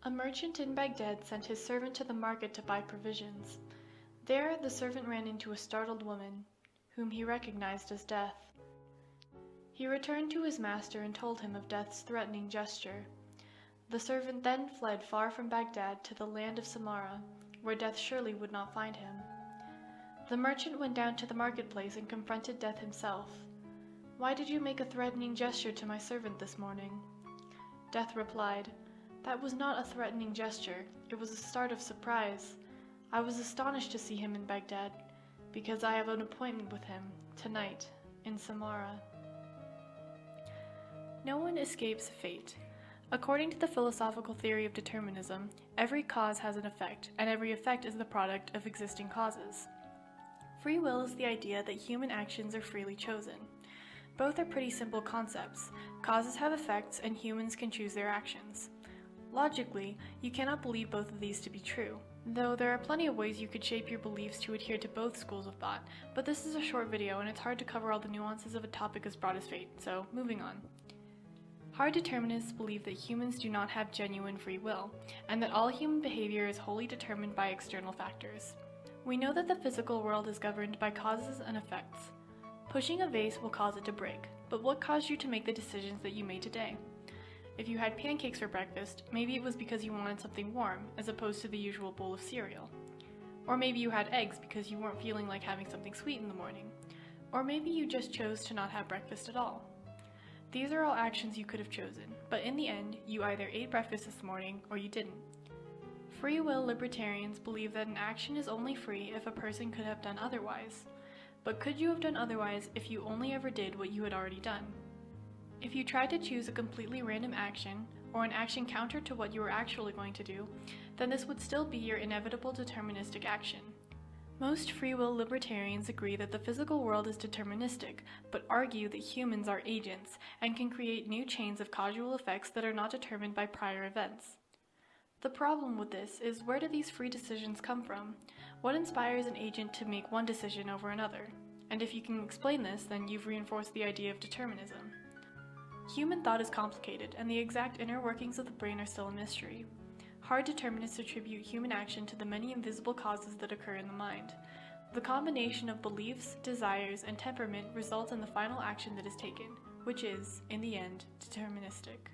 A merchant in Baghdad sent his servant to the market to buy provisions. There the servant ran into a startled woman, whom he recognized as Death. He returned to his master and told him of Death's threatening gesture. The servant then fled far from Baghdad to the land of Samarra, where Death surely would not find him. The merchant went down to the marketplace and confronted Death himself. "Why did you make a threatening gesture to my servant this morning?" Death replied, "That was not a threatening gesture, it was a start of surprise. I was astonished to see him in Baghdad, because I have an appointment with him, tonight, in Samarra." No one escapes fate. According to the philosophical theory of determinism, every cause has an effect, and every effect is the product of existing causes. Free will is the idea that human actions are freely chosen. Both are pretty simple concepts. Causes have effects, and humans can choose their actions. Logically, you cannot believe both of these to be true, though there are plenty of ways you could shape your beliefs to adhere to both schools of thought, but this is a short video and it's hard to cover all the nuances of a topic as broad as fate, so moving on. Hard determinists believe that humans do not have genuine free will, and that all human behavior is wholly determined by external factors. We know that the physical world is governed by causes and effects. Pushing a vase will cause it to break, but what caused you to make the decisions that you made today? If you had pancakes for breakfast, maybe it was because you wanted something warm, as opposed to the usual bowl of cereal. Or maybe you had eggs because you weren't feeling like having something sweet in the morning. Or maybe you just chose to not have breakfast at all. These are all actions you could have chosen, but in the end, you either ate breakfast this morning or you didn't. Free will libertarians believe that an action is only free if a person could have done otherwise. But could you have done otherwise if you only ever did what you had already done? If you tried to choose a completely random action, or an action counter to what you were actually going to do, then this would still be your inevitable deterministic action. Most free will libertarians agree that the physical world is deterministic, but argue that humans are agents and can create new chains of causal effects that are not determined by prior events. The problem with this is, where do these free decisions come from? What inspires an agent to make one decision over another? And if you can explain this, then you've reinforced the idea of determinism. Human thought is complicated, and the exact inner workings of the brain are still a mystery. Hard determinists attribute human action to the many invisible causes that occur in the mind. The combination of beliefs, desires, and temperament results in the final action that is taken, which is, in the end, deterministic.